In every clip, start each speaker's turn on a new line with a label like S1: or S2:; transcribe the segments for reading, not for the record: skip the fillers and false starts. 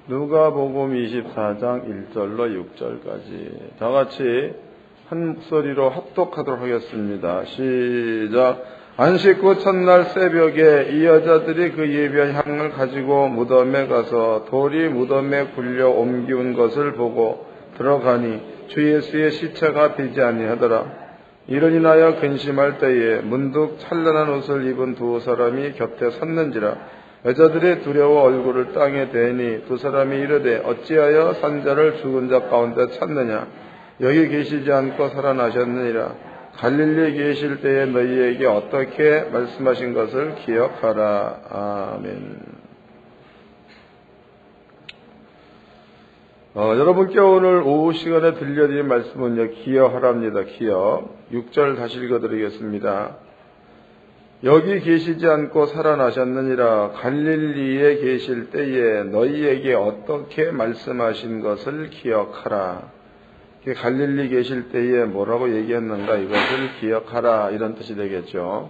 S1: 누가복음 24장 1절로 6절까지 다 같이 한 목소리로 합독하도록 하겠습니다. 시작. 안식 후 첫날 새벽에 이 여자들이 그 예비한 향을 가지고 무덤에 가서 돌이 무덤에 굴려 옮기운 것을 보고 들어가니 주 예수의 시체가 되지 아니하더라. 이를 인하여 근심할 때에 문득 찬란한 옷을 입은 두 사람이 곁에 섰는지라. 여자들이 두려워 얼굴을 땅에 대니 두 사람이 이르되 어찌하여 산자를 죽은 자 가운데 찾느냐. 여기 계시지 않고 살아나셨느니라. 갈릴리에 계실 때에 너희에게 어떻게 말씀하신 것을 기억하라. 아멘. 여러분께 오늘 오후 시간에 들려드린 말씀은요, 기억하랍니다. 기억. 6절 다시 읽어드리겠습니다. 여기 계시지 않고 살아나셨느니라. 갈릴리에 계실 때에 너희에게 어떻게 말씀하신 것을 기억하라. 갈릴리 계실 때에 뭐라고 얘기했는가, 이것을 기억하라, 이런 뜻이 되겠죠.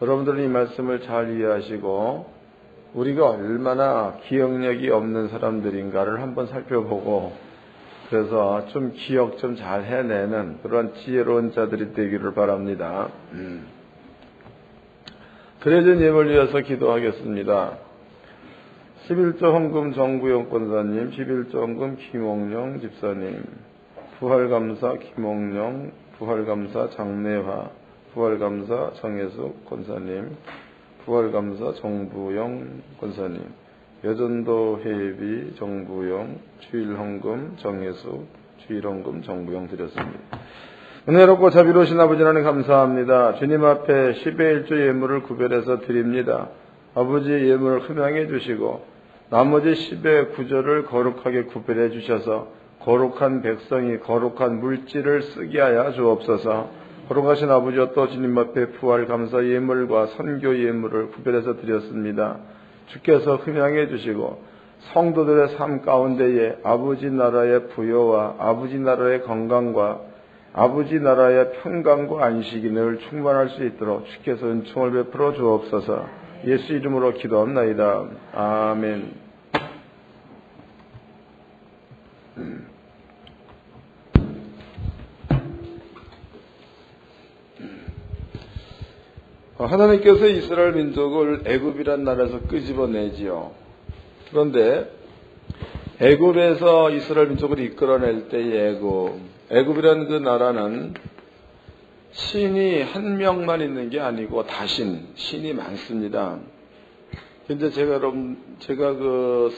S1: 여러분들은 이 말씀을 잘 이해하시고 우리가 얼마나 기억력이 없는 사람들인가를 한번 살펴보고, 그래서 좀 기억 좀 잘 해내는 그런 지혜로운 자들이 되기를 바랍니다. 드려진 예물을 위해서 기도하겠습니다. 11조 헌금 정구영 권사님, 11조 헌금 김옥령 집사님, 부활감사 김옥령, 부활감사 장래화, 부활감사 정혜숙 권사님, 부활감사 정부영 권사님, 여전도 회비 정부영, 주일헌금 정혜숙, 주일헌금 정부영 드렸습니다. 은혜롭고 자비로우신 아버지 하나님 감사합니다. 주님 앞에 10의 1조 예물을 구별해서 드립니다. 아버지 예물을 흠양해 주시고 나머지 10의 9조를 거룩하게 구별해 주셔서 거룩한 백성이 거룩한 물질을 쓰게 하여 주옵소서. 거룩하신 아버지와 또 주님 앞에 부활 감사 예물과 선교 예물을 구별해서 드렸습니다. 주께서 흠양해 주시고 성도들의 삶 가운데에 아버지 나라의 부여와 아버지 나라의 건강과 아버지 나라의 평강과 안식이 늘 충만할 수 있도록 주께서 은총을 베풀어 주옵소서. 예수 이름으로 기도합나이다. 아멘. 하나님께서 이스라엘 민족을 애굽이란 나라에서 끄집어내지요. 그런데 애굽에서 이스라엘 민족을 이끌어낼 때의 애굽이라는 그 나라는 신이 한 명만 있는 게 아니고 신이 많습니다. 근데 제가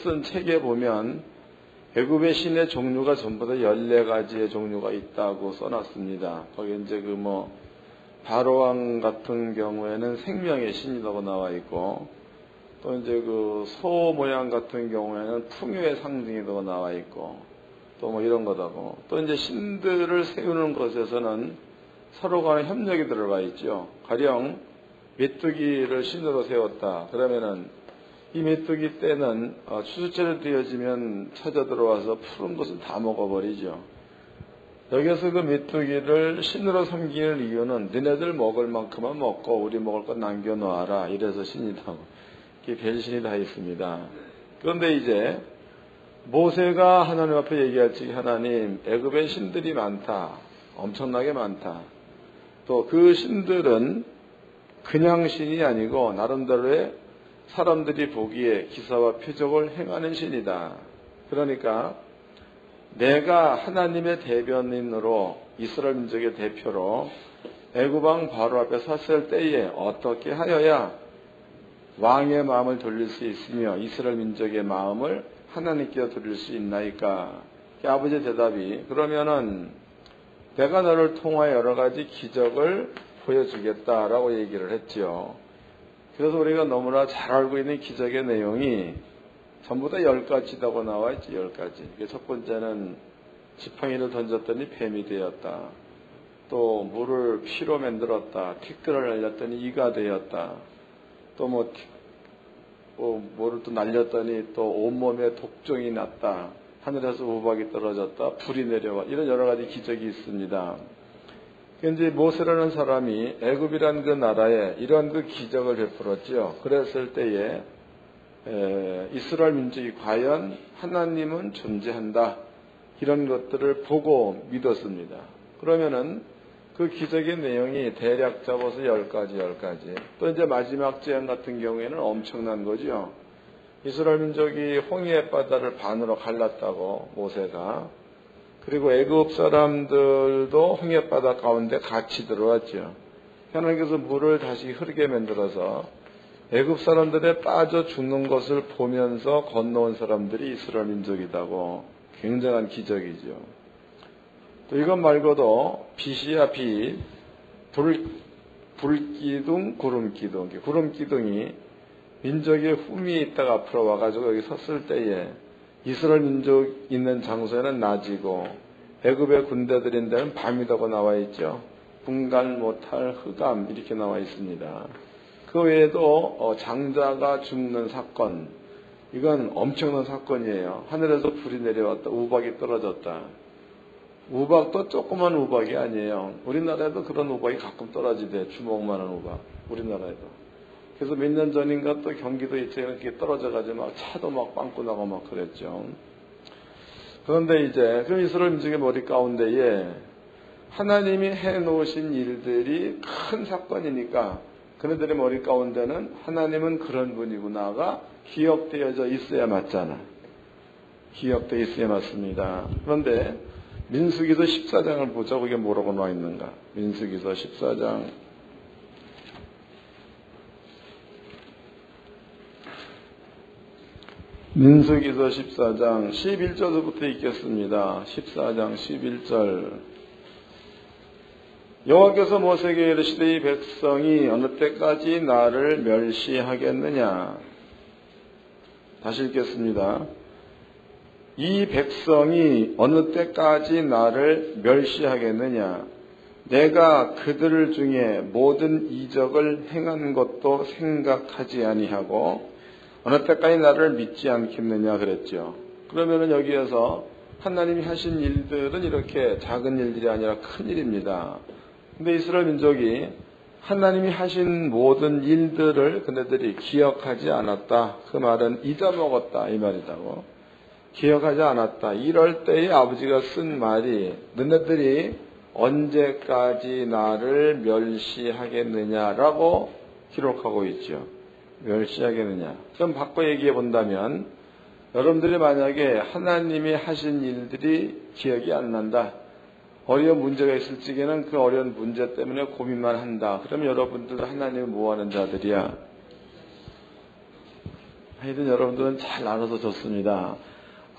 S1: 쓴 책에 보면 애굽의 신의 종류가 전부 다 14가지의 종류가 있다고 써놨습니다. 거기 이제 바로왕 같은 경우에는 생명의 신이라고 나와 있고, 또 이제 소 모양 같은 경우에는 풍요의 상징이라고 나와 있고, 또 이런 거다고. 또 이제 신들을 세우는 것에서는 서로 간에 협력이 들어가 있죠. 가령 메뚜기를 신으로 세웠다. 그러면은 이 메뚜기 떼는 추수철이 되어지면 찾아 들어와서 푸른 것을 다 먹어버리죠. 여기서 그 메뚜기를 신으로 섬기는 이유는 너네들 먹을 만큼만 먹고 우리 먹을 건 남겨놓아라. 이래서 신이라고. 이게 별신이 다 있습니다. 그런데 이제 모세가 하나님 앞에 얘기할지, 하나님, 애굽에 신들이 많다. 엄청나게 많다. 또 그 신들은 그냥 신이 아니고 나름대로의 사람들이 보기에 기사와 표적을 행하는 신이다. 그러니까 내가 하나님의 대변인으로 이스라엘 민족의 대표로 애굽왕 바로 앞에 섰을 때에 어떻게 하여야 왕의 마음을 돌릴 수 있으며 이스라엘 민족의 마음을 하나님께 돌릴 수 있나이까? 아버지의 대답이, 그러면은 내가 너를 통하여 여러 가지 기적을 보여주겠다라고 얘기를 했죠. 그래서 우리가 너무나 잘 알고 있는 기적의 내용이 전부 다 10가지라고 나와 있지. 10가지. 첫 번째는 지팡이를 던졌더니 뱀이 되었다. 또 물을 피로 만들었다. 티끌을 날렸더니 이가 되었다. 또 뭐를 또 날렸더니 또 온몸에 독종이 났다. 하늘에서 우박이 떨어졌다. 불이 내려와. 이런 여러 가지 기적이 있습니다. 이제 모세라는 사람이 애굽이라는 그 나라에 이러한 그 기적을 베풀었지요. 그랬을 때에 이스라엘 민족이 과연 하나님은 존재한다, 이런 것들을 보고 믿었습니다. 그러면은 그 기적의 내용이 대략 잡아서 10가지. 또 이제 마지막 재앙 같은 경우에는 엄청난 거죠. 이스라엘 민족이 홍해 바다를 반으로 갈랐다고, 모세가. 그리고 애굽 사람들도 홍해 바다 가운데 같이 들어왔죠. 하나님께서 물을 다시 흐르게 만들어서 애굽 사람들의 빠져 죽는 것을 보면서 건너온 사람들이 이스라엘 민족이다고. 굉장한 기적이죠. 또 이것 말고도 빛이야 빛, 불기둥, 구름기둥. 구름기둥이 민족의 흠이 있다가 앞으로 와가지고 여기 섰을 때에 이스라엘 민족 있는 장소에는 낮이고 애굽의 군대들인 데는 밤이라고 나와 있죠. 분갈 못할 흑암, 이렇게 나와 있습니다. 그 외에도 장자가 죽는 사건, 이건 엄청난 사건이에요. 하늘에서 불이 내려왔다, 우박이 떨어졌다. 우박도 조그만 우박이 아니에요. 우리나라에도 그런 우박이 가끔 떨어지대. 주먹만한 우박, 우리나라에도. 그래서 몇 년 전인가 또 경기도 이쪽에 이렇게 떨어져가지고 막 차도 막 빵꾸 나고 막 그랬죠. 그런데 이제 그 이스라엘 민족의 머리 가운데에 하나님이 해놓으신 일들이 큰 사건이니까 그네들의 머리 가운데는 하나님은 그런 분이구나가 기억되어져 있어야 맞잖아. 기억되어 있어야 맞습니다. 그런데 민수기서 14장을 보자. 그게 뭐라고 나와 있는가. 민수기서 14장. 민수기서 14장 11절부터 읽겠습니다. 14장 11절. 여호와께서 모세에게 이르시되 이 백성이 어느 때까지 나를 멸시하겠느냐. 다시 읽겠습니다. 이 백성이 어느 때까지 나를 멸시하겠느냐. 내가 그들 중에 모든 이적을 행한 것도 생각하지 아니하고 어느 때까지 나를 믿지 않겠느냐 그랬죠. 그러면은 여기에서 하나님이 하신 일들은 이렇게 작은 일들이 아니라 큰 일입니다. 근데 이스라엘 민족이 하나님이 하신 모든 일들을 그네들이 기억하지 않았다. 그 말은 잊어먹었다, 이 말이라고. 기억하지 않았다. 이럴 때에 아버지가 쓴 말이 너네들이 언제까지 나를 멸시하겠느냐라고 기록하고 있죠. 멸시하겠느냐. 그럼 바꿔 얘기해 본다면 여러분들이 만약에 하나님이 하신 일들이 기억이 안 난다. 어려운 문제가 있을 적에는 그 어려운 문제 때문에 고민만 한다. 그러면 여러분들은 하나님을 뭐하는 자들이야? 하여튼 여러분들은 잘 알아서 좋습니다.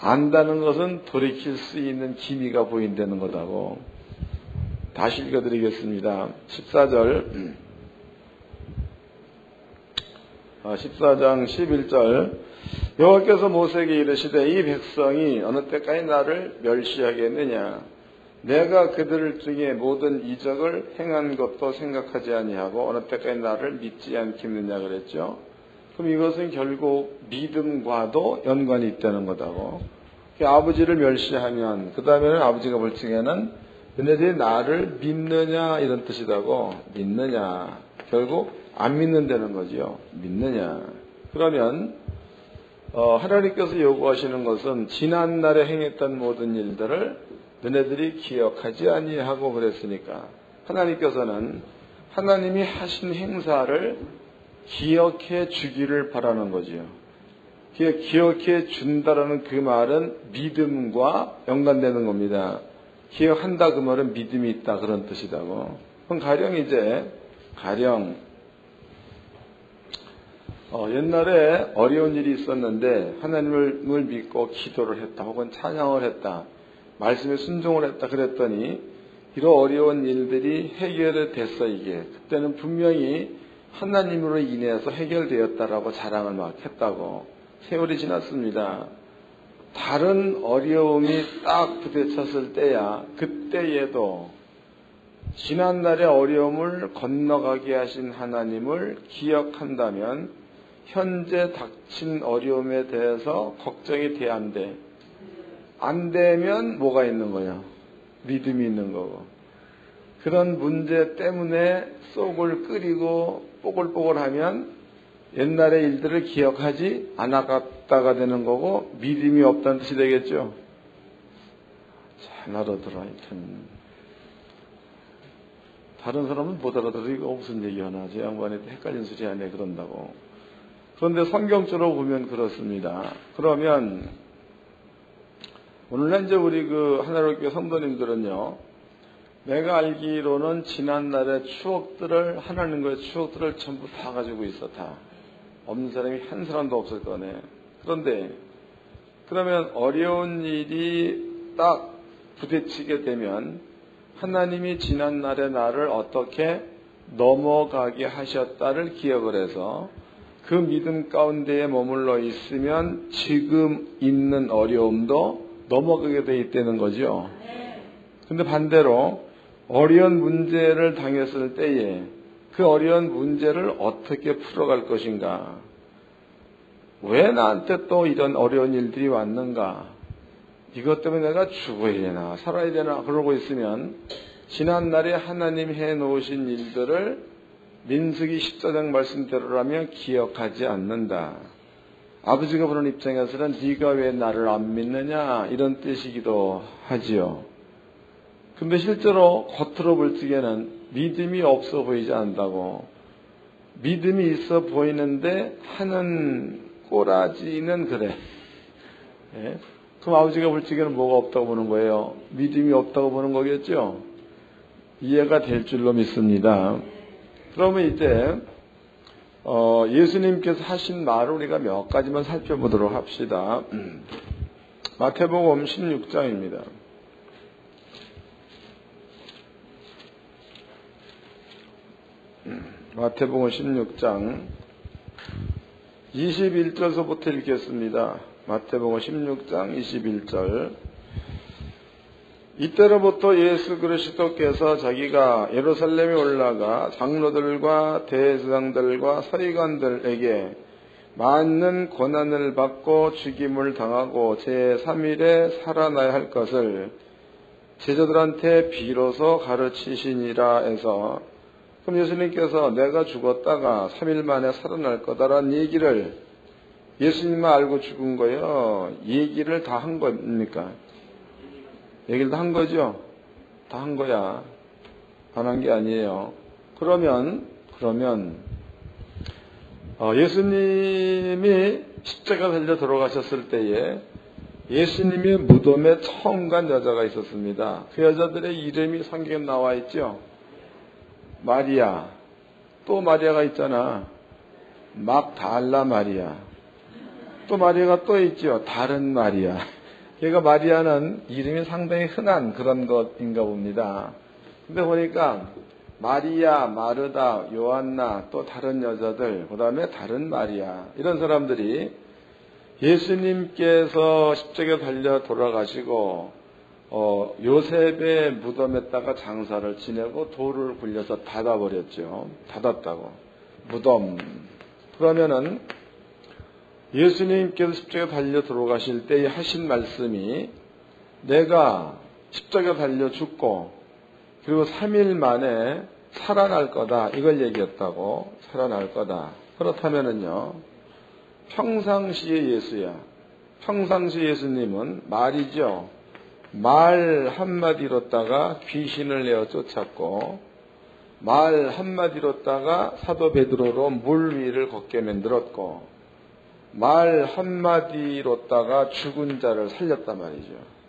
S1: 안다는 것은 돌이킬 수 있는 기미가 보인다는 거다고. 다시 읽어드리겠습니다. 14절. 14장 11절. 여호와께서 모세에게 이르시되 이 백성이 어느 때까지 나를 멸시하겠느냐. 내가 그들 중에 모든 이적을 행한 것도 생각하지 아니하고 어느 때까지 나를 믿지 않겠느냐 그랬죠. 그럼 이것은 결국 믿음과도 연관이 있다는 거다고. 아버지를 멸시하면 그 다음에는 아버지가 볼 적에는 너네들이 나를 믿느냐 이런 뜻이라고. 믿느냐. 결국 안 믿는다는 거죠. 믿느냐. 그러면 하나님께서 요구하시는 것은 지난날에 행했던 모든 일들을 너네들이 기억하지 아니하고 그랬으니까 하나님께서는 하나님이 하신 행사를 기억해 주기를 바라는 거지요. 기억해 준다라는 그 말은 믿음과 연관되는 겁니다. 기억한다 그 말은 믿음이 있다 그런 뜻이다고. 그럼 가령 옛날에 어려운 일이 있었는데 하나님을 믿고 기도를 했다 혹은 찬양을 했다. 말씀에 순종을 했다 그랬더니 이런 어려운 일들이 해결이 됐어. 이게 그때는 분명히 하나님으로 인해서 해결되었다라고 자랑을 막 했다고. 세월이 지났습니다. 다른 어려움이 딱 부딪혔을 때야 그때에도 지난날의 어려움을 건너가게 하신 하나님을 기억한다면 현재 닥친 어려움에 대해서 걱정이 돼야 안 돼. 안 되면 뭐가 있는 거야? 믿음이 있는 거고. 그런 문제 때문에 속을 끓이고 뽀글뽀글하면 옛날의 일들을 기억하지 않았다가 되는 거고 믿음이 없다는 뜻이 되겠죠. 잘 알아들어. 하여튼 다른 사람은 못 알아들어. 이거 무슨 얘기하나. 저 양반이 헷갈린 소리 하네 그런다고. 그런데 성경적으로 보면 그렇습니다. 그러면 오늘날 이제 우리 그 하나로교회 성도님들은요, 내가 알기로는 지난날의 추억들을, 하나님과의 추억들을 전부 다 가지고 있어. 다 없는 사람이 한 사람도 없을 거네. 그런데 그러면 어려운 일이 딱 부딪히게 되면 하나님이 지난날의 나를 어떻게 넘어가게 하셨다를 기억을 해서 그 믿음 가운데에 머물러 있으면 지금 있는 어려움도 넘어가게 돼 있다는 거죠. 근데 반대로 어려운 문제를 당했을 때에 그 어려운 문제를 어떻게 풀어갈 것인가? 왜 나한테 또 이런 어려운 일들이 왔는가? 이것 때문에 내가 죽어야 되나 살아야 되나 그러고 있으면 지난날에 하나님 해놓으신 일들을 민수기 14장 말씀대로라면 기억하지 않는다. 아버지가 보는 입장에서는 네가 왜 나를 안 믿느냐 이런 뜻이기도 하지요. 근데 실제로 겉으로 볼 적에는 믿음이 없어 보이지 않는다고. 믿음이 있어 보이는데 하는 꼬라지는 그래. 예? 그럼 아버지가 볼 적에는 뭐가 없다고 보는 거예요? 믿음이 없다고 보는 거겠죠? 이해가 될 줄로 믿습니다. 그러면 이제 예수님께서 하신 말을 우리가 몇 가지만 살펴보도록 합시다. 마태복음 16장입니다. 마태복음 16장 21절서부터 읽겠습니다. 마태복음 16장 21절. 이때로부터 예수 그리스도께서 자기가 예루살렘에 올라가 장로들과 대제사장들과 서기관들에게 많은 고난을 받고 죽임을 당하고 제3일에 살아나야 할 것을 제자들한테 비로소 가르치시니라 해서, 그럼 예수님께서 내가 죽었다가 3일 만에 살아날 거다라는 얘기를 예수님만 알고 죽은 거예요? 얘기를 다 한 겁니까? 얘기를 다 한 거죠? 다 한 거야. 안 한 게 아니에요. 그러면 예수님이 십자가 달려 돌아가셨을 때에 예수님의 무덤에 처음 간 여자가 있었습니다. 그 여자들의 이름이 성경에 나와 있죠. 마리아, 또 마리아가 있잖아. 막달라 마리아, 또 마리아가 또 있죠. 다른 마리아. 그러니까 마리아는 이름이 상당히 흔한 그런 것인가 봅니다. 근데 보니까 마리아, 마르다, 요한나, 또 다른 여자들, 그 다음에 다른 마리아, 이런 사람들이 예수님께서 십자가에 달려 돌아가시고 요셉의 무덤에다가 장사를 지내고 돌을 굴려서 닫아버렸죠. 닫았다고. 무덤. 그러면은 예수님께서 십자가에 달려 돌아가실 때 하신 말씀이 내가 십자가에 달려 죽고 그리고 3일 만에 살아날 거다. 이걸 얘기했다고. 살아날 거다. 그렇다면은요, 평상시의 예수야. 평상시 예수님은 말이죠. 말 한마디로다가 귀신을 내어 쫓았고, 말 한마디로다가 사도 베드로로 물 위를 걷게 만들었고, 말 한마디로다가 죽은 자를 살렸단 말이죠.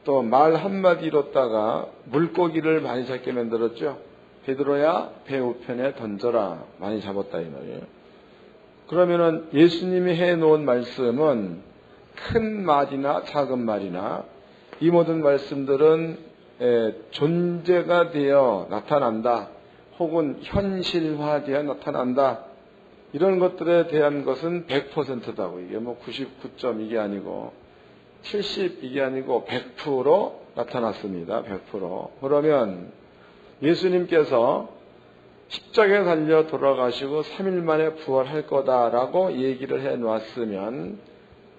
S1: 또 말 한마디로다가 물고기를 많이 잡게 만들었죠. 베드로야 배 우편에 던져라. 많이 잡았다 이 말이에요. 그러면은 예수님이 해놓은 말씀은 큰 말이나 작은 말이나 이 모든 말씀들은 존재가 되어 나타난다. 혹은 현실화되어 나타난다. 이런 것들에 대한 것은 100%다고. 이게 뭐 99점 이게 아니고 70 이게 아니고 100% 나타났습니다. 100%. 그러면 예수님께서 십자가에 달려 돌아가시고 3일 만에 부활할 거다라고 얘기를 해 놨으면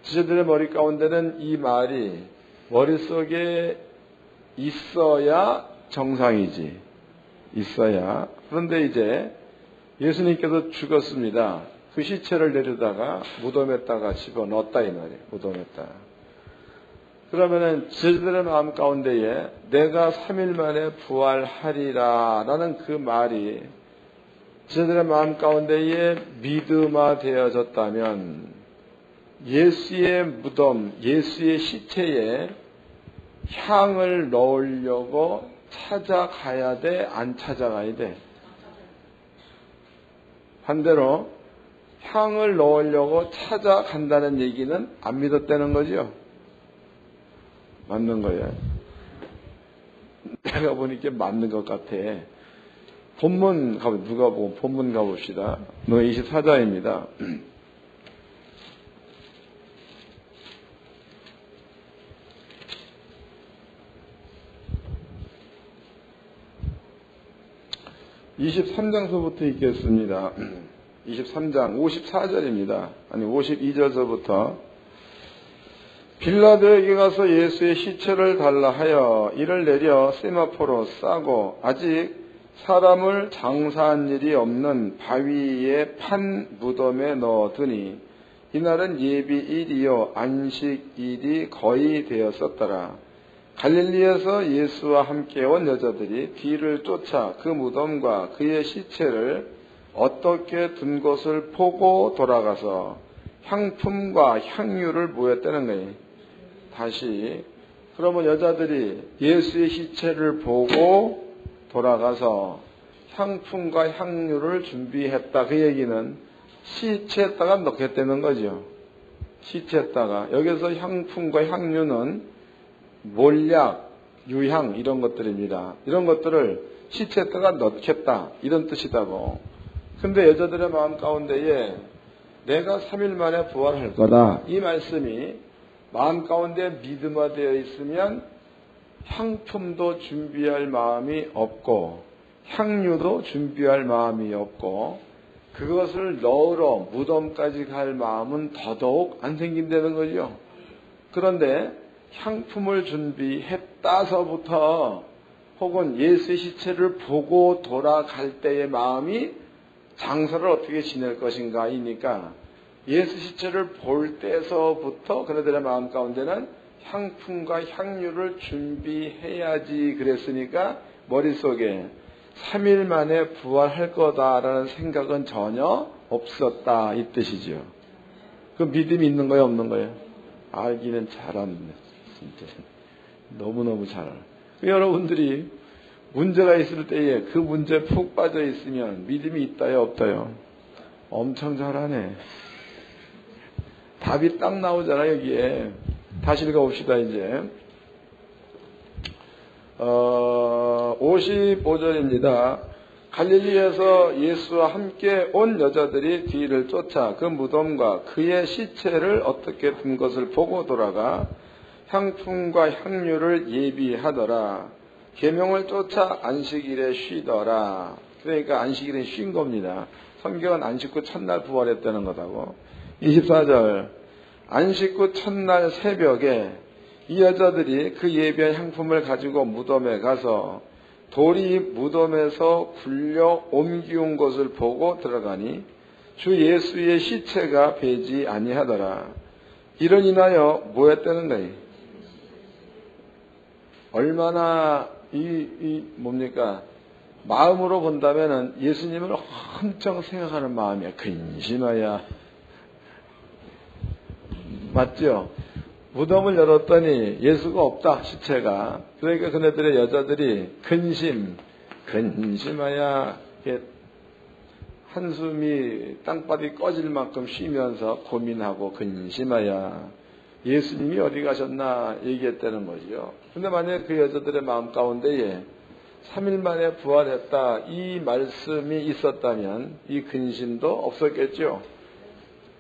S1: 지체들의 머리 가운데는 이 말이 머릿속에 있어야 정상이지. 있어야. 그런데 이제 예수님께서 죽었습니다. 그 시체를 내려다가 무덤에다가 집어넣었다 이 말이에요. 무덤에다가. 그러면은 저들의 마음 가운데에 내가 3일 만에 부활하리라 라는 그 말이 저들의 마음 가운데에 믿음화되어졌다면 예수의 무덤, 예수의 시체에 향을 넣으려고 찾아가야 돼? 안 찾아가야 돼? 반대로 향을 넣으려고 찾아간다는 얘기는 안 믿었다는 거죠? 맞는 거예요. 내가 보니까 맞는 것 같아. 본문 누가 보고 본문 가봅시다. 24장입니다. (23장서부터) 읽겠습니다. 23장 54절입니다. 아니 52절서부터 빌라도에게 가서 예수의 시체를 달라 하여 이를 내려 세마포로 싸고 아직 사람을 장사한 일이 없는 바위에 판 무덤에 넣어두니 이날은 예비일이요 안식일이 거의 되었었더라. 갈릴리에서 예수와 함께 온 여자들이 뒤를 쫓아 그 무덤과 그의 시체를 어떻게 둔 것을 보고 돌아가서 향품과 향유를 모였다는 거예요. 다시 그러면 여자들이 예수의 시체를 보고 돌아가서 향품과 향유를 준비했다. 그 얘기는 시체에다가 넣겠다는 거죠. 시체에다가. 여기서 향품과 향유는 몰약, 유향 이런 것들입니다. 이런 것들을 시체에다가 넣겠다. 이런 뜻이다고. 근데 여자들의 마음 가운데에 내가 3일 만에 부활할 거다. 이 말씀이 마음 가운데 믿음화되어 있으면 향품도 준비할 마음이 없고 향유도 준비할 마음이 없고 그것을 넣으러 무덤까지 갈 마음은 더더욱 안 생긴다는 거죠. 그런데 향품을 준비했다서부터 혹은 예수의 시체를 보고 돌아갈 때의 마음이 장사를 어떻게 지낼 것인가이니까 예수 시체를 볼 때서부터 그네들의 마음 가운데는 향품과 향유를 준비해야지 그랬으니까 머릿속에 3일 만에 부활할 거다라는 생각은 전혀 없었다 이 뜻이죠. 그 믿음이 있는 거예요 없는 거예요? 알기는 잘합니다. 진짜 너무너무 잘 알아요. 여러분들이 문제가 있을 때에 그 문제에 푹 빠져 있으면 믿음이 있다요 없다요? 엄청 잘하네. 답이 딱 나오잖아 여기에. 다시 읽어봅시다 이제. 55절입니다. 갈릴리에서 예수와 함께 온 여자들이 뒤를 쫓아 그 무덤과 그의 시체를 어떻게 둔 것을 보고 돌아가 향품과 향유를 예비하더라. 계명을 쫓아 안식일에 쉬더라. 그러니까 안식일에 쉰 겁니다. 성경은 안식 후 첫날 부활했다는 거다고. 24절 안식 후 첫날 새벽에 이 여자들이 그 예비한 향품을 가지고 무덤에 가서 돌이 무덤에서 굴려 옮기운 것을 보고 들어가니 주 예수의 시체가 배지 아니하더라. 이를 인하여 뭐였다는 거예요? 얼마나 뭡니까? 마음으로 본다면은 예수님을 엄청 생각하는 마음이야. 근심하야. 맞죠? 무덤을 열었더니 예수가 없다, 시체가. 그러니까 그네들의 여자들이 근심하야, 한숨이 땅바닥이 꺼질 만큼 쉬면서 고민하고 근심하야. 예수님이 어디 가셨나 얘기했다는 거죠. 근데 만약에 그 여자들의 마음 가운데에 3일 만에 부활했다, 이 말씀이 있었다면 이 근심도 없었겠죠.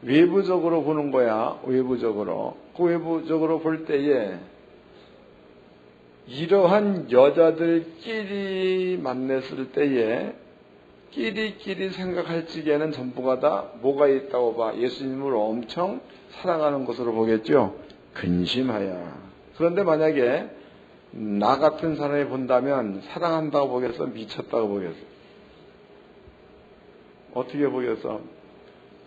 S1: 외부적으로 보는 거야, 외부적으로. 그 외부적으로 볼 때에 이러한 여자들끼리 만났을 때에 끼리끼리 생각할 적에는 전부가 다 뭐가 있다고 봐? 예수님을 엄청 사랑하는 것으로 보겠죠. 근심하여. 그런데 만약에 나 같은 사람이 본다면 사랑한다고 보겠어? 미쳤다고 보겠어? 어떻게 보겠어?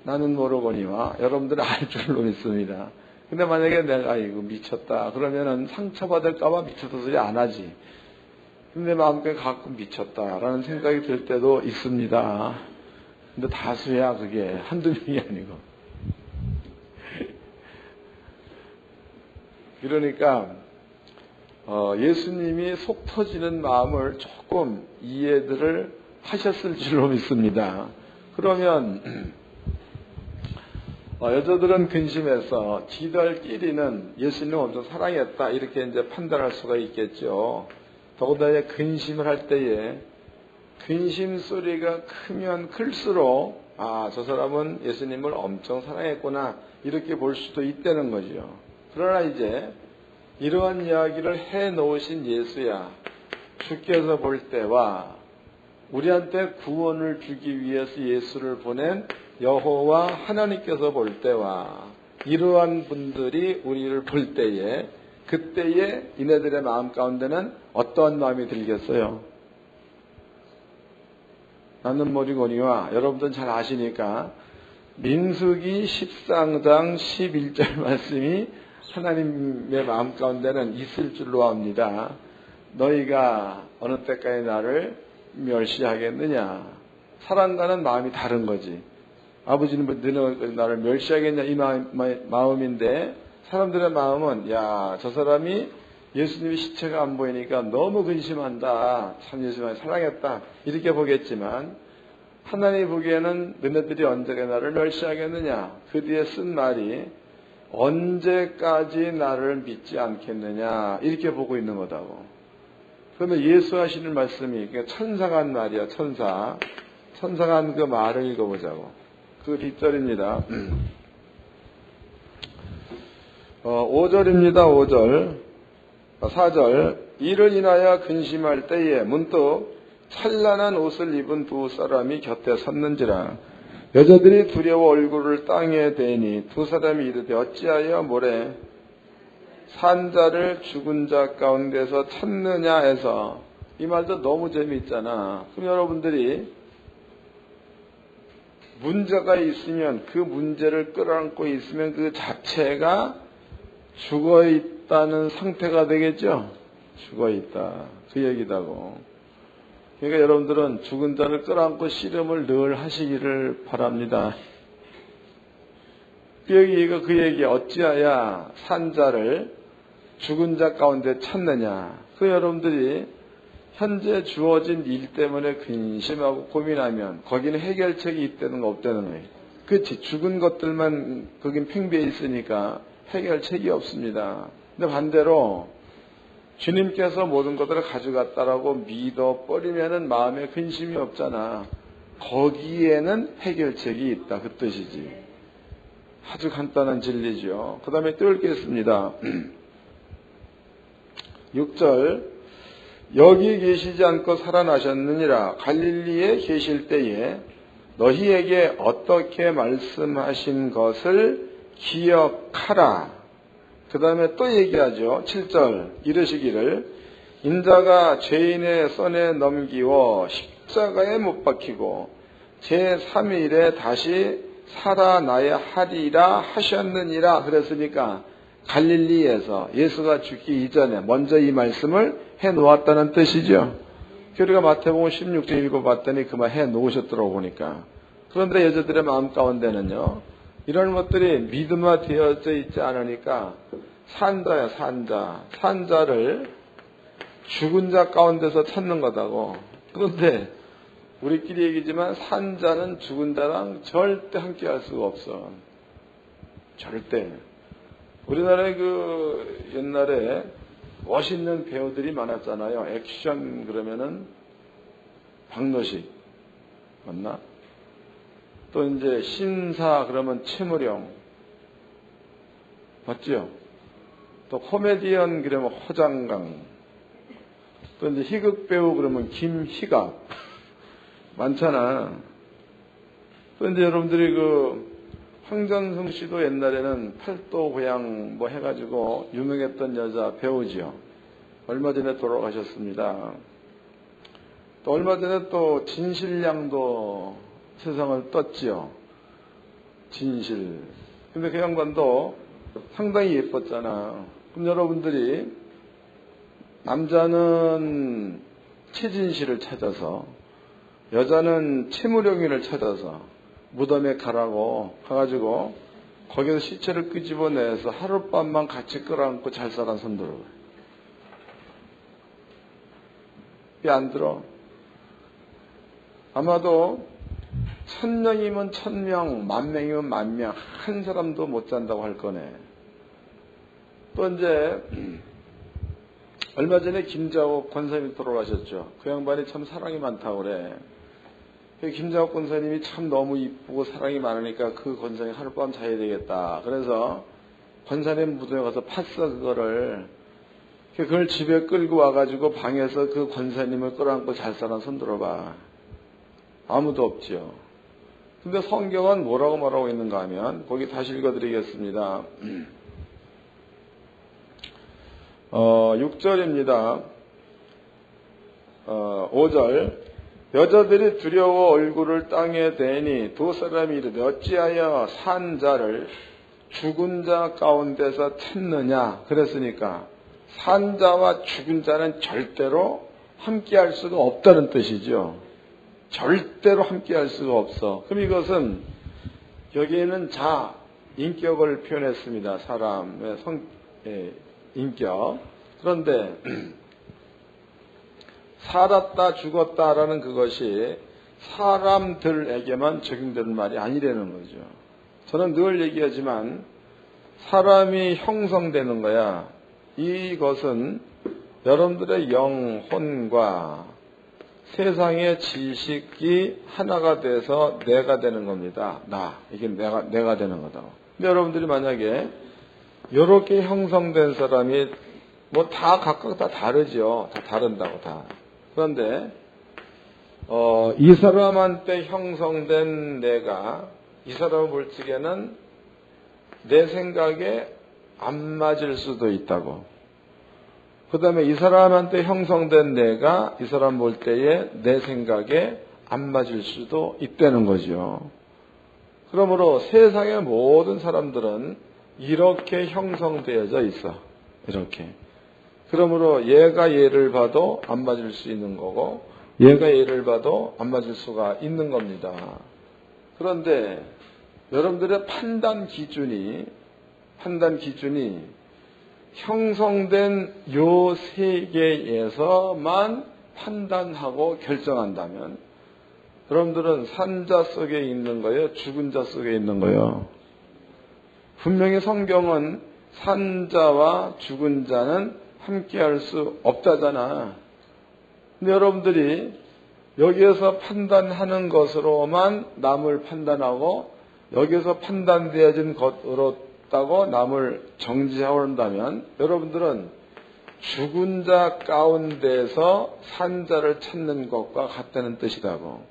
S1: 나는 모르거니와 여러분들은 알 줄로 믿습니다. 근데 만약에 내가 이거 미쳤다 그러면은 상처받을까봐 미쳤다 소리 안 하지. 근데 마음속에 가끔 미쳤다라는 생각이 들 때도 있습니다. 근데 다수야 그게 한두 명이 아니고. 그러니까 예수님이 속 터지는 마음을 조금 이해들을 하셨을 줄로 믿습니다. 그러면 여자들은 근심해서 지들끼리는 예수님을 엄청 사랑했다 이렇게 이제 판단할 수가 있겠죠. 더군다나 근심을 할 때에 근심 소리가 크면 클수록 저 사람은 예수님을 엄청 사랑했구나 이렇게 볼 수도 있다는 거죠. 그러나 이제 이러한 이야기를 해놓으신 예수야 주께서 볼 때와 우리한테 구원을 주기 위해서 예수를 보낸 여호와 하나님께서 볼 때와 이러한 분들이 우리를 볼 때에 그때에 이네들의 마음 가운데는 어떠한 마음이 들겠어요? 나는 모르거니와 여러분들은 잘 아시니까 민수기 10상장 11절 말씀이 하나님의 마음 가운데는 있을 줄로 압니다. 너희가 어느 때까지 나를 멸시하겠느냐. 사람과는 마음이 다른 거지. 아버지는 너는 나를 멸시하겠냐 이 마음인데 사람들의 마음은 저 사람이 예수님의 시체가 안 보이니까 너무 근심한다. 참 예수님을 사랑했다. 이렇게 보겠지만 하나님이 보기에는 너네들이 언제가 나를 멸시하겠느냐. 그 뒤에 쓴 말이 언제까지 나를 믿지 않겠느냐 이렇게 보고 있는 거다고. 그러면 예수 하시는 말씀이 천사가 한 말이야. 천사가 한 그 말을 읽어보자고. 그 뒷절입니다. 5절입니다. 5절 4절 이를 인하여 근심할 때에 문득 찬란한 옷을 입은 두 사람이 곁에 섰는지라. 여자들이 두려워 얼굴을 땅에 대니 두 사람이 이르되 어찌하여 모래 산자를 죽은 자 가운데서 찾느냐 해서 이 말도 너무 재미있잖아. 그럼 여러분들이 문제가 있으면 그 문제를 끌어안고 있으면 그 자체가 죽어 있다는 상태가 되겠죠? 죽어 있다. 그 얘기다고. 그러니까 여러분들은 죽은 자를 끌어안고 씨름을 늘 하시기를 바랍니다. 그 얘기 어찌하여 산자를 죽은 자 가운데 찾느냐. 그 여러분들이 현재 주어진 일 때문에 근심하고 고민하면 거기는 해결책이 있다는 거 없다는 거예요. 그렇지. 죽은 것들만 거긴 팽배해 있으니까 해결책이 없습니다. 근데 반대로 주님께서 모든 것들을 가져갔다라고 믿어버리면은 마음에 근심이 없잖아. 거기에는 해결책이 있다. 그 뜻이지. 아주 간단한 진리죠. 그 다음에 또 읽겠습니다. 6절 여기 계시지 않고 살아나셨느니라. 갈릴리에 계실 때에 너희에게 어떻게 말씀하신 것을 기억하라. 그 다음에 또 얘기하죠. 7절 이르시기를 인자가 죄인의 손에 넘기워 십자가에 못 박히고 제3일에 다시 살아나야 하리라 하셨느니라. 그랬으니까 갈릴리에서 예수가 죽기 이전에 먼저 이 말씀을 해놓았다는 뜻이죠. 우리가 마태복음 16장 읽어봤더니 그만 해놓으셨더라고 보니까. 그런데 여자들의 마음 가운데는요. 이런 것들이 믿음화 되어져 있지 않으니까 산자야 산자. 산자를 죽은 자 가운데서 찾는 거다고. 그런데 우리끼리 얘기지만 산자는 죽은 자랑 절대 함께 할 수가 없어. 절대. 우리나라에 옛날에 멋있는 배우들이 많았잖아요. 액션 그러면은 박노식 맞나? 또 이제 신사 그러면 최무령 맞죠? 또 코미디언 그러면 허장강, 또 이제 희극 배우 그러면 김희갑 많잖아. 또 이제 여러분들이 황정성 씨도 옛날에는 팔도 고향 해가지고 유명했던 여자 배우지요. 얼마 전에 돌아가셨습니다. 또 얼마 전에 또 진실량도 세상을 떴지요. 진실. 근데 그 양반도 상당히 예뻤잖아. 그럼 여러분들이 남자는 최진실을 찾아서 여자는 최무룡이를 찾아서 무덤에 가가지고 거기서 시체를 끄집어내서 하룻밤만 같이 끌어안고 잘 살아는 손 들어. 왜 안 들어? 아마도 1000명이면 1000명, 10,000명이면 10,000명, 한 사람도 못 잔다고 할 거네. 또 이제 얼마 전에 김자옥 권사님이 돌아가셨죠. 그 양반이 참 사랑이 많다고 그래. 김자옥 권사님이 참 너무 이쁘고 사랑이 많으니까 그 권사님 하룻밤 자야 되겠다. 그래서 권사님 무덤에 가서 팠어, 그거를. 그걸 집에 끌고 와가지고 방에서 그 권사님을 끌어안고 잘 살아 손 들어봐. 아무도 없지요. 근데 성경은 뭐라고 말하고 있는가 하면, 거기 다시 읽어드리겠습니다. 6절입니다. 5절. 여자들이 두려워 얼굴을 땅에 대니 두 사람이 이르되 어찌하여 산 자를 죽은 자 가운데서 찾느냐. 그랬으니까 산 자와 죽은 자는 절대로 함께할 수가 없다는 뜻이죠. 절대로 함께할 수가 없어. 그럼 이것은 여기에는 인격을 표현했습니다. 사람의 인격. 그런데 살았다 죽었다라는 그것이 사람들에게만 적용되는 말이 아니라는 거죠. 저는 늘 얘기하지만 사람이 형성되는 거야. 이것은 여러분들의 영혼과 세상의 지식이 하나가 돼서 내가 되는 겁니다. 이게 내가 되는 거다. 근데 여러분들이 만약에 이렇게 형성된 사람이 뭐 다 각각 다 다르죠. 다 다른다고 다. 그런데 이 사람한테 형성된 내가 이 사람을 볼 적에는 내 생각에 안 맞을 수도 있다고. 그 다음에 이 사람한테 형성된 내가 이 사람 볼 때에 내 생각에 안 맞을 수도 있다는 거죠. 그러므로 세상의 모든 사람들은 이렇게 형성되어져 있어. 이렇게. 그러므로 얘가 얘를 봐도 안 맞을 수 있는 거고 얘가 얘를 봐도 안 맞을 수가 있는 겁니다. 그런데 여러분들의 판단 기준이 형성된 요 세계에서만 판단하고 결정한다면 여러분들은 산 자 속에 있는 거예요? 죽은 자 속에 있는 거예요? 분명히 성경은 산 자와 죽은 자는 함께할 수 없다잖아. 근데 여러분들이 여기에서 판단하는 것으로만 남을 판단하고 여기에서 판단되어진 것으로다고 남을 정지하고 한다면 여러분들은 죽은 자 가운데서 산 자를 찾는 것과 같다는 뜻이라고.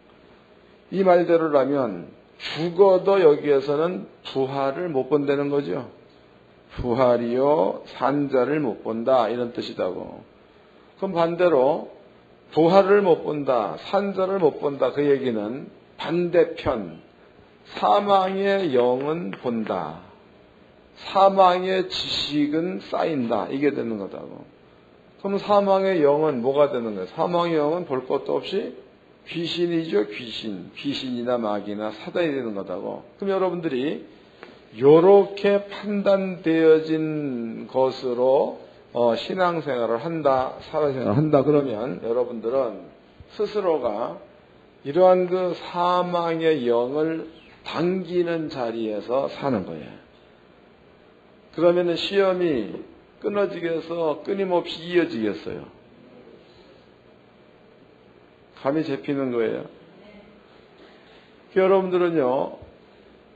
S1: 이 말대로라면 죽어도 여기에서는 부활을 못 본다는 거죠. 부활이요 산자를 못 본다 이런 뜻이다고. 그럼 반대로 부활을 못 본다, 산자를 못 본다 그 얘기는 반대편 사망의 영은 본다. 사망의 지식은 쌓인다. 이게 되는 거다고. 그럼 사망의 영은 뭐가 되는 거예요? 사망의 영은 볼 것도 없이 귀신이죠. 귀신이나 마귀나 사단이 되는 거다고. 그럼 여러분들이 요렇게 판단되어진 것으로 신앙생활을 한다, 사회생활을 한다 그러면 여러분들은 스스로가 이러한 그 사망의 영을 당기는 자리에서 사는 거예요. 그러면 시험이 끊어지겠어? 끊임없이 이어지겠어요? 감이 잡히는 거예요. 여러분들은요,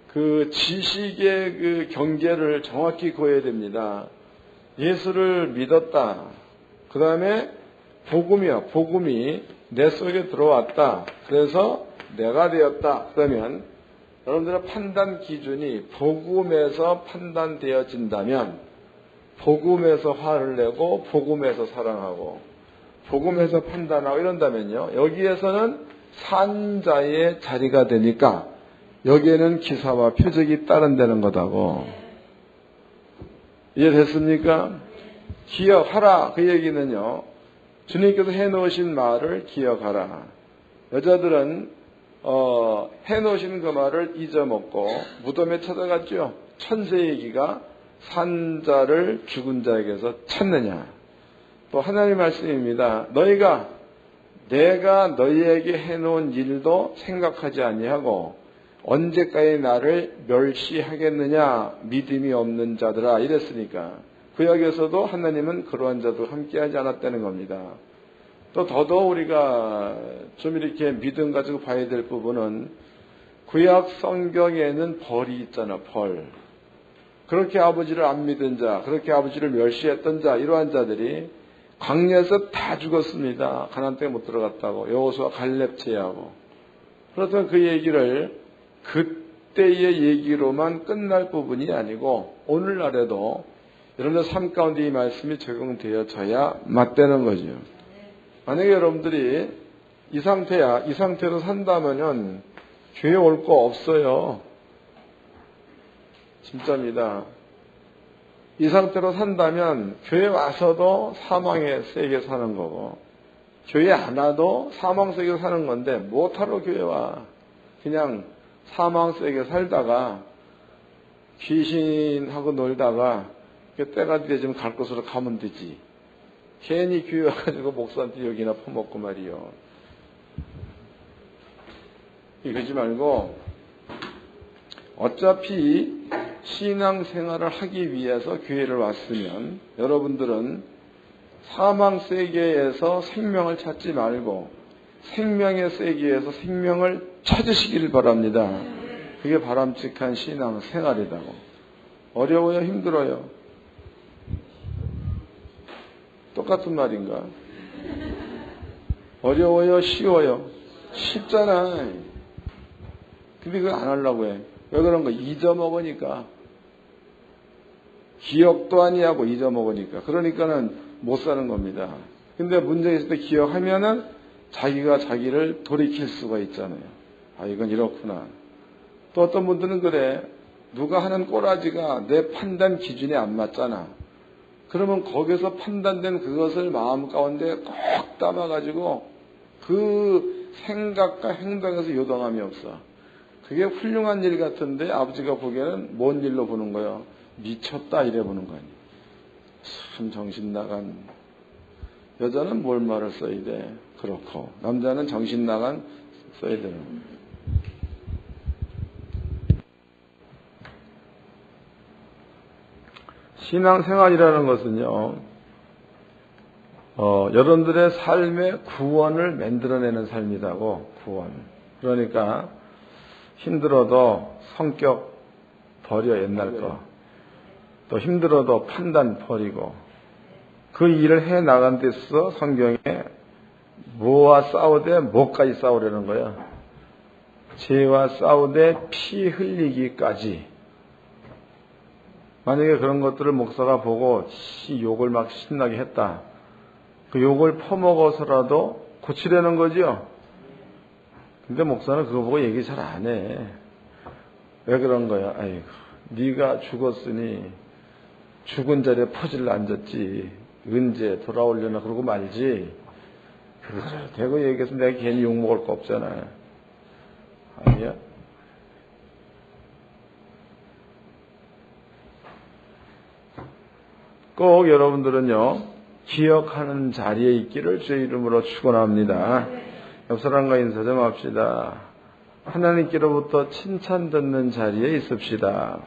S1: 그 지식의 그 경계를 정확히 그어야 됩니다. 예수를 믿었다. 그 다음에 복음이 내 속에 들어왔다. 그래서 내가 되었다. 그러면 여러분들의 판단 기준이 복음에서 판단되어진다면 복음에서 화를 내고 복음에서 사랑하고 복음에서 판단하고 이런다면요. 여기에서는 산자의 자리가 되니까 여기에는 기사와 표적이 따른다는 거다고. 이해됐습니까? 기억하라. 그 얘기는요, 주님께서 해놓으신 말을 기억하라. 여자들은 해놓으신 그 말을 잊어먹고 무덤에 찾아갔죠. 천세 얘기가 산 자를 죽은 자에게서 찾느냐. 또 하나님의 말씀입니다. 너희가 내가 너희에게 해놓은 일도 생각하지 아니하고 언제까지 나를 멸시하겠느냐, 믿음이 없는 자들아, 이랬으니까 구약에서도 하나님은 그러한 자도 함께하지 않았다는 겁니다. 또 더더욱 우리가 좀 이렇게 믿음 가지고 봐야 될 부분은 구약 성경에는 벌이 있잖아. 벌. 그렇게 아버지를 안 믿은 자, 그렇게 아버지를 멸시했던 자, 이러한 자들이 광야에서 다 죽었습니다. 가나안 땅에 못 들어갔다고. 여호수아 갈렙 제하고. 그렇다면 그 얘기를 그때의 얘기로만 끝날 부분이 아니고 오늘날에도 여러분들 삶 가운데 이 말씀이 적용되어져야 맞다는 거죠. 만약에 여러분들이 이 상태야, 이 상태로 산다면은 교회 올 거 없어요. 진짜입니다. 이 상태로 산다면 교회 와서도 사망의 세계 사는 거고, 교회 안 와도 사망 세계 사는 건데 못하러 교회 와. 그냥 사망 세계 살다가 귀신하고 놀다가 때가 되지면 갈 곳으로 가면 되지. 괜히 교회 와가지고 목사한테 여기나 퍼먹고 말이요. 이러지 말고 어차피 신앙생활을 하기 위해서 교회를 왔으면 여러분들은 사망 세계에서 생명을 찾지 말고 생명의 세계에서 생명을 찾으시기를 바랍니다. 그게 바람직한 신앙생활이라고. 어려워요? 힘들어요? 똑같은 말인가? 어려워요? 쉬워요? 쉽잖아. 근데 그거 안 하려고 해. 왜 그런 거? 잊어먹으니까. 기억도 아니하고 잊어먹으니까. 그러니까는 못 사는 겁니다. 근데 문제 있을 때 기억하면은 자기가 자기를 돌이킬 수가 있잖아요. 아, 이건 이렇구나. 또 어떤 분들은 그래. 누가 하는 꼬라지가 내 판단 기준에 안 맞잖아. 그러면 거기서 판단된 그것을 마음 가운데 꼭 담아가지고 그 생각과 행동에서 요동함이 없어. 그게 훌륭한 일 같은데 아버지가 보기에는 뭔 일로 보는 거예요? 미쳤다 이래 보는 거 아니에요. 참 정신 나간. 여자는 뭘 말을 써야 돼? 그렇고 남자는 정신 나간 써야 되는 거예요. 신앙생활이라는 것은요, 여러분들의 삶의 구원을 만들어내는 삶이라고. 구원. 그러니까 힘들어도 성격 버려, 옛날 거. 또 힘들어도 판단 버리고 그 일을 해 나간 데 있어 성경에 뭐와 싸우되 뭐까지 싸우려는 거야. 죄와 싸우되 피 흘리기까지. 만약에 그런 것들을 목사가 보고 욕을 막 신나게 했다. 그 욕을 퍼먹어서라도 고치려는 거죠. 근데 목사는 그거 보고 얘기 잘 안 해. 왜 그런 거야? 아이고, 네가 죽었으니 죽은 자리에 퍼질러 앉았지. 언제 돌아오려나 그러고 말지. 그러죠. 대고 얘기해서 내가 괜히 욕먹을 거 없잖아. 아니야? 꼭 여러분들은요, 기억하는 자리에 있기를 주의 이름으로 축원합니다. 옆 사람과 인사 좀 합시다. 하나님께로부터 칭찬 듣는 자리에 있읍시다.